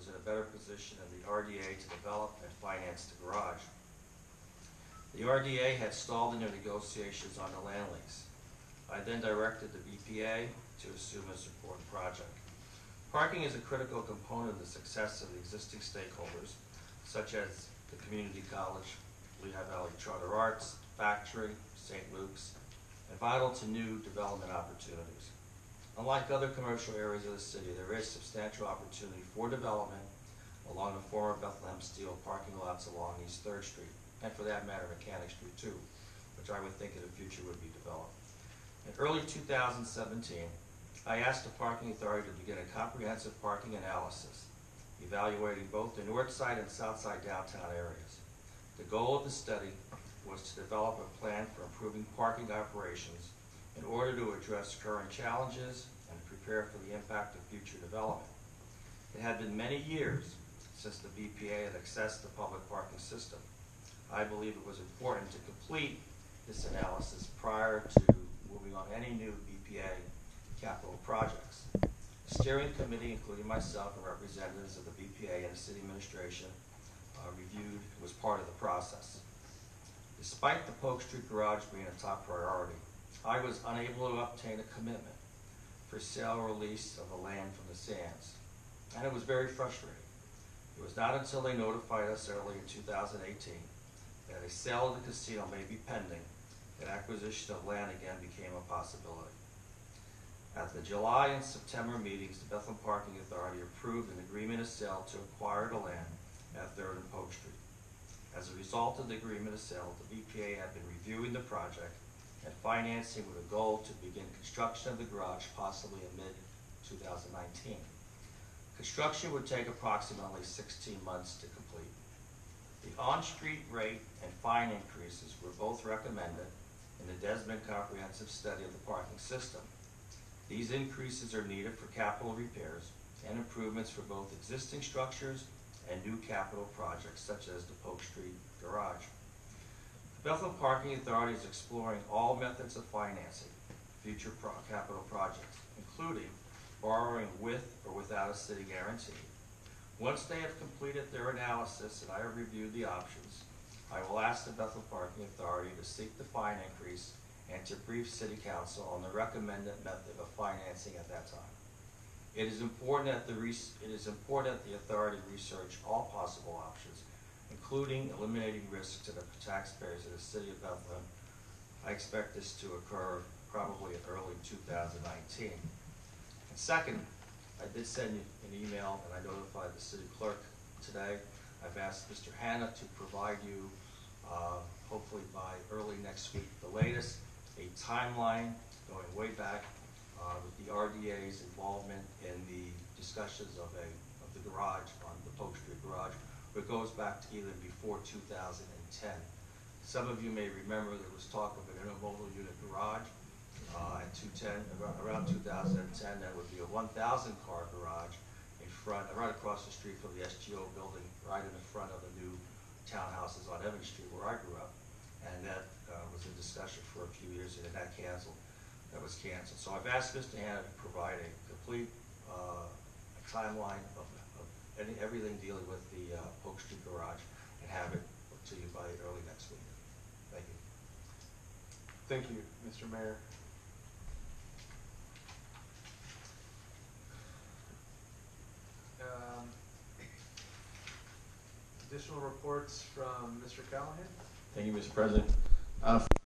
was in a better position than the RDA to develop and finance the garage. The RDA had stalled in their negotiations on the land lease. I then directed the BPA to assume and support the project. Parking is a critical component of the success of the existing stakeholders, such as the community college, Lehigh Valley Charter Arts, factory, St. Luke's, and vital to new development opportunities. Unlike other commercial areas of the city, there is substantial opportunity for development along the former Bethlehem Steel parking lots along East 3rd Street, and for that matter, Mechanic Street too, which I would think in the future would be developed. In early 2017, I asked the Parking Authority to begin a comprehensive parking analysis, evaluating both the north side and south side downtown areas. The goal of the study was to develop a plan for improving parking operations in order to address current challenges and prepare for the impact of future development. It had been many years since the BPA had accessed the public parking system. I believe it was important to complete this analysis prior to moving on any new BPA capital projects. The steering committee, including myself and representatives of the BPA and the city administration, reviewed, was part of the process. Despite the Polk Street garage being a top priority, I was unable to obtain a commitment for sale or release of the land from the sands, and it was very frustrating. It was not until they notified us early in 2018 that a sale of the casino may be pending that acquisition of land again became a possibility. At the July and September meetings, the Bethlehem Parking Authority approved an agreement of sale to acquire the land at 3rd and Polk Street. As a result of the agreement of sale, the BPA had been reviewing the project and financing with a goal to begin construction of the garage possibly in mid-2019. Construction would take approximately 16 months to complete. The on-street rate and fine increases were both recommended in the Desmond Comprehensive Study of the Parking System. These increases are needed for capital repairs and improvements for both existing structures and new capital projects such as the Polk Street garage. The Bethlehem Parking Authority is exploring all methods of financing future capital projects, including borrowing with or without a city guarantee. Once they have completed their analysis and I have reviewed the options, I will ask the Bethlehem Parking Authority to seek the fine increase and to brief City Council on the recommended method of financing at that time. It is important that the authority research all possible options, including eliminating risk to the taxpayers of the City of Bethlehem. I expect this to occur probably in early 2019. And second, I did send you an email and I notified the city clerk today. I've asked Mr. Hanna to provide you, hopefully by early next week, the latest, a timeline going way back with the RDA's involvement in the discussions of the garage, on the Polk Street garage, but it goes back to even before 2010. Some of you may remember there was talk of an intermodal unit garage at 210, around 2010. That would be a 1,000 car garage in front, right across the street from the SGO building, right in the front of the new townhouses on Evans Street where I grew up. And that was in discussion for a few years, and then that was canceled. So I've asked Mr. Hanna to provide a complete timeline of everything dealing with the Polk Street garage and have it to you by early next week. Thank you. Thank you, Mr. Mayor. Additional reports from Mr. Callahan? Thank you, Mr. President.